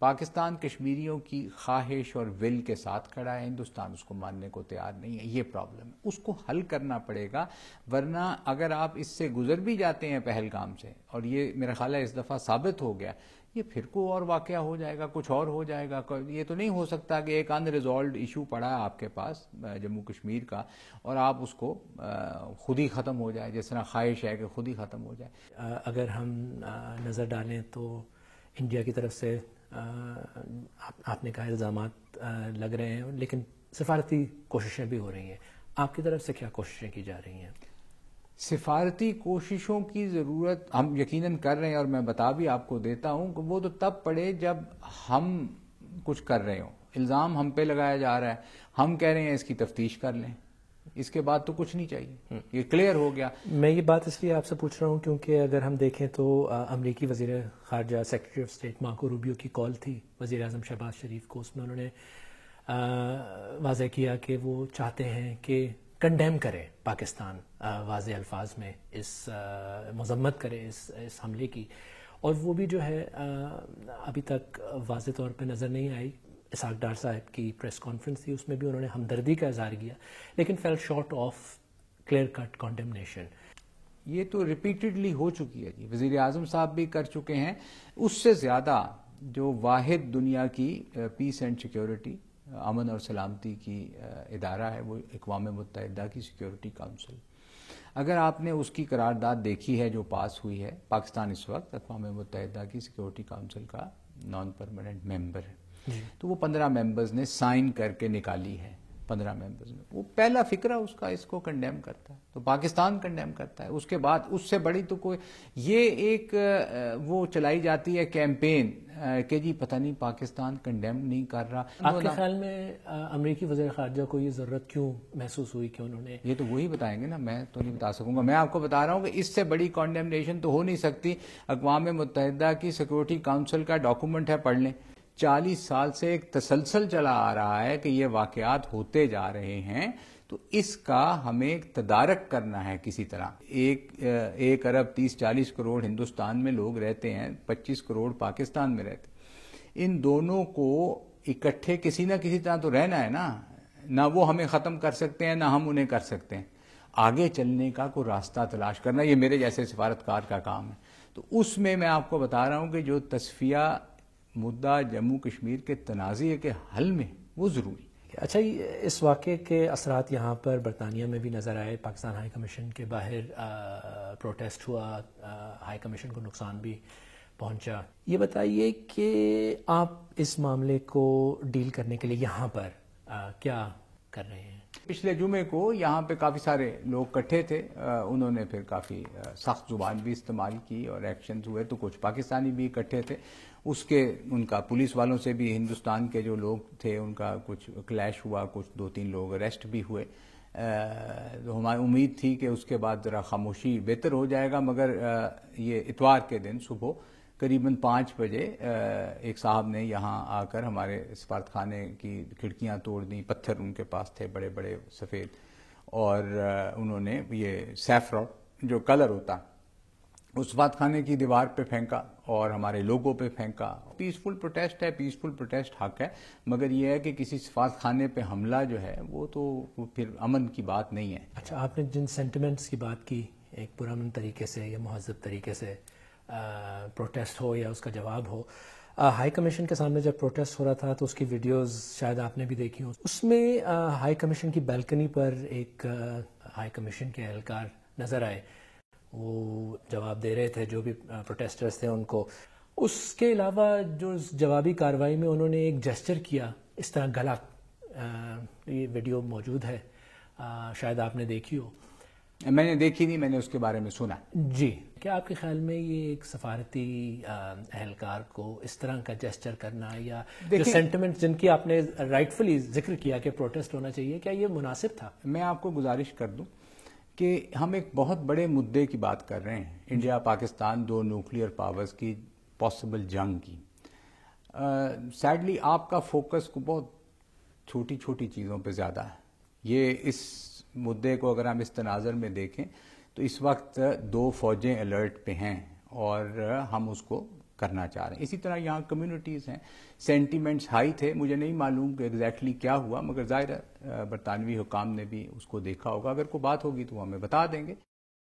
پاکستان کشمیریوں کی خواہش اور ول کے ساتھ کھڑا ہے، ہندوستان اس کو ماننے کو تیار نہیں ہے. یہ پرابلم ہے، اس کو حل کرنا پڑے گا. ورنہ اگر آپ اس سے گزر بھی جاتے ہیں پہلگام سے، اور یہ میرا خیال ہے اس دفعہ ثابت ہو گیا، یہ پھر کوئی اور واقعہ ہو جائے گا، کچھ اور ہو جائے گا. یہ تو نہیں ہو سکتا کہ ایک ان ریزالوڈ ایشو پڑا ہے آپ کے پاس جموں کشمیر کا، اور آپ اس کو خود ہی ختم ہو جائے، جس طرح خواہش ہے کہ خود ہی ختم ہو جائے. اگر ہم نظر ڈالیں تو انڈیا کی طرف سے آپ نے کہا الزامات لگ رہے ہیں، لیکن سفارتی کوششیں بھی ہو رہی ہیں. آپ کی طرف سے کیا کوششیں کی جا رہی ہیں؟ سفارتی کوششوں کی ضرورت ہم یقیناً کر رہے ہیں، اور میں بتا بھی آپ کو دیتا ہوں کہ وہ تو تب پڑے جب ہم کچھ کر رہے ہوں. الزام ہم پہ لگایا جا رہا ہے، ہم کہہ رہے ہیں اس کی تفتیش کر لیں، اس کے بعد تو کچھ نہیں چاہیے. یہ کلیئر ہو گیا. میں یہ بات اس لیے آپ سے پوچھ رہا ہوں کیونکہ اگر ہم دیکھیں تو امریکی وزیر خارجہ secretary of state Marco Rubio کی کال تھی وزیر اعظم شہباز شریف کو. اس میں انہوں نے واضح کیا کہ وہ چاہتے ہیں کہ کنڈیم کرے پاکستان واضح الفاظ میں، اس مذمت کرے اس حملے کی. اور وہ بھی جو ہے ابھی تک واضح طور پہ نظر نہیں آئی. اسحاق ڈار صاحب کی پریس کانفرنس تھی، اس میں بھی انہوں نے ہمدردی کا اظہار کیا، لیکن fell short of clear cut condemnation. یہ تو ریپیٹڈلی ہو چکی ہے جی، وزیر اعظم صاحب بھی کر چکے ہیں. اس سے زیادہ جو واحد دنیا کی پیس اینڈ سیکیورٹی، امن اور سلامتی کی ادارہ ہے، وہ اقوام متحدہ کی سیکیورٹی کونسل. اگر آپ نے اس کی قرارداد دیکھی ہے جو پاس ہوئی ہے، پاکستان اس وقت اقوام متحدہ کی سیکیورٹی کونسل کا نان پرماننٹ ممبر ہے. تو وہ 15 ممبرز نے سائن کر کے نکالی ہے. 15 ممبرز میں وہ پہلا فکرہ اس کا اس کو کنڈیم کرتا ہے، تو پاکستان کنڈیم کرتا ہے. اس کے بعد اس سے بڑی تو کوئی، یہ ایک وہ چلائی جاتی ہے کیمپین کہ جی پتہ نہیں پاکستان کنڈیم نہیں کر رہا. آپ کے خیال میں امریکی وزیر خارجہ کو یہ ضرورت کیوں محسوس ہوئی کہ انہوں نے؟ یہ تو وہی بتائیں گے نا، میں تو نہیں بتا سکوں گا. میں آپ کو بتا رہا ہوں کہ اس سے بڑی کنڈیمنیشن تو ہو نہیں سکتی. اقوام متحدہ کی سیکورٹی کونسل کا ڈاکومنٹ ہے، پڑھ لیں. 40 سال سے ایک تسلسل چلا آ رہا ہے کہ یہ واقعات ہوتے جا رہے ہیں، تو اس کا ہمیں تدارک کرنا ہے کسی طرح. 1 ارب 30-40 کروڑ ہندوستان میں لوگ رہتے ہیں، 25 کروڑ پاکستان میں رہتے ہیں. ان دونوں کو اکٹھے کسی نہ کسی طرح تو رہنا ہے نا. نہ وہ ہمیں ختم کر سکتے ہیں، نہ ہم انہیں کر سکتے ہیں. آگے چلنے کا کوئی راستہ تلاش کرنا، یہ میرے جیسے سفارتکار کا کام ہے. تو اس میں آپ کو بتا رہا ہوں کہ جو تصفیہ مدعا جموں کشمیر کے تنازع کے حل میں وہ ضروری. اچھا، اس واقعے کے اثرات یہاں پر برطانیہ میں بھی نظر آئے. پاکستان ہائی کمیشن کے باہر پروٹیسٹ ہوا، ہائی کمیشن کو نقصان بھی پہنچا. یہ بتائیے کہ آپ اس معاملے کو ڈیل کرنے کے لیے یہاں پر کیا کر رہے ہیں؟ پچھلے جمعے کو یہاں پہ کافی سارے لوگ اکٹھے تھے، انہوں نے پھر کافی سخت زبان بھی استعمال کی اور ایکشنز ہوئے. تو کچھ پاکستانی بھی اکٹھے تھے. ان کا پولیس والوں سے بھی، ہندوستان کے جو لوگ تھے ان کا کچھ کلیش ہوا، کچھ 2-3 لوگ اریسٹ بھی ہوئے. ہماری امید تھی کہ اس کے بعد ذرا خاموشی بہتر ہو جائے گا، مگر یہ اتوار کے دن صبح قریباً 5 بجے ایک صاحب نے یہاں آ کر ہمارے سفارتخانے کی کھڑکیاں توڑ دیں. پتھر ان کے پاس تھے بڑے بڑے سفید، اور انہوں نے یہ سیفران جو کلر ہوتا اس سفارتخانے کی دیوار پہ پھینکا اور ہمارے لوگوں پہ پھینکا. پیسفل پروٹیسٹ ہے، پیسفل پروٹیسٹ حق ہے، مگر یہ ہے کہ کسی سفارتخانے پہ حملہ جو ہے وہ تو پھر امن کی بات نہیں ہے. اچھا، آپ نے جن سینٹیمنٹس کی بات کی، ایک پرامن طریقے سے یا مہذب طریقے سے پروٹیسٹ ہو یا اس کا جواب ہو، ہائی کمیشن کے سامنے جب پروٹیسٹ ہو رہا تھا تو اس کی ویڈیوز شاید آپ نے بھی دیکھی ہوں. اس میں ہائی کمیشن کی بالکنی پر ایک ہائی کمیشن کے اہلکار نظر آئے، وہ جواب دے رہے تھے جو بھی پروٹیسٹرز تھے ان کو. اس کے علاوہ جو جوابی کارروائی میں انہوں نے ایک جیسچر کیا اس طرح گلا، یہ ویڈیو موجود ہے، شاید آپ نے دیکھی ہو. میں نے دیکھی نہیں، میں نے اس کے بارے میں سنا. جی، کیا آپ کے خیال میں یہ ایک سفارتی اہلکار کو اس طرح کا جیسچر کرنا یا جو سینٹیمنٹ جن کی آپ نے رائٹفلی ذکر کیا کہ پروٹیسٹ ہونا چاہیے، کیا یہ مناسب تھا؟ میں آپ کو گزارش کر دوں کہ ہم ایک بہت بڑے مدعے کی بات کر رہے ہیں، انڈیا پاکستان 2 نیوکلیئر پاورز کی پاسبل جنگ کی. سیڈلی آپ کا فوکس کو بہت چھوٹی چھوٹی چیزوں پہ زیادہ ہے. یہ اس مدعے کو اگر ہم اس تناظر میں دیکھیں تو اس وقت 2 فوجیں الرٹ پہ ہیں اور ہم اس کو کرنا چاہ رہے ہیں. اسی طرح یہاں کمیونٹیز ہیں, سینٹیمنٹس ہائی تھے, مجھے نہیں معلوم کہ ایگزیکٹلی کیا ہوا, مگر ظاہر ہے برطانوی حکام نے بھی اس کو دیکھا ہوگا, اگر کوئی بات ہوگی تو وہ ہمیں بتا دیں گے.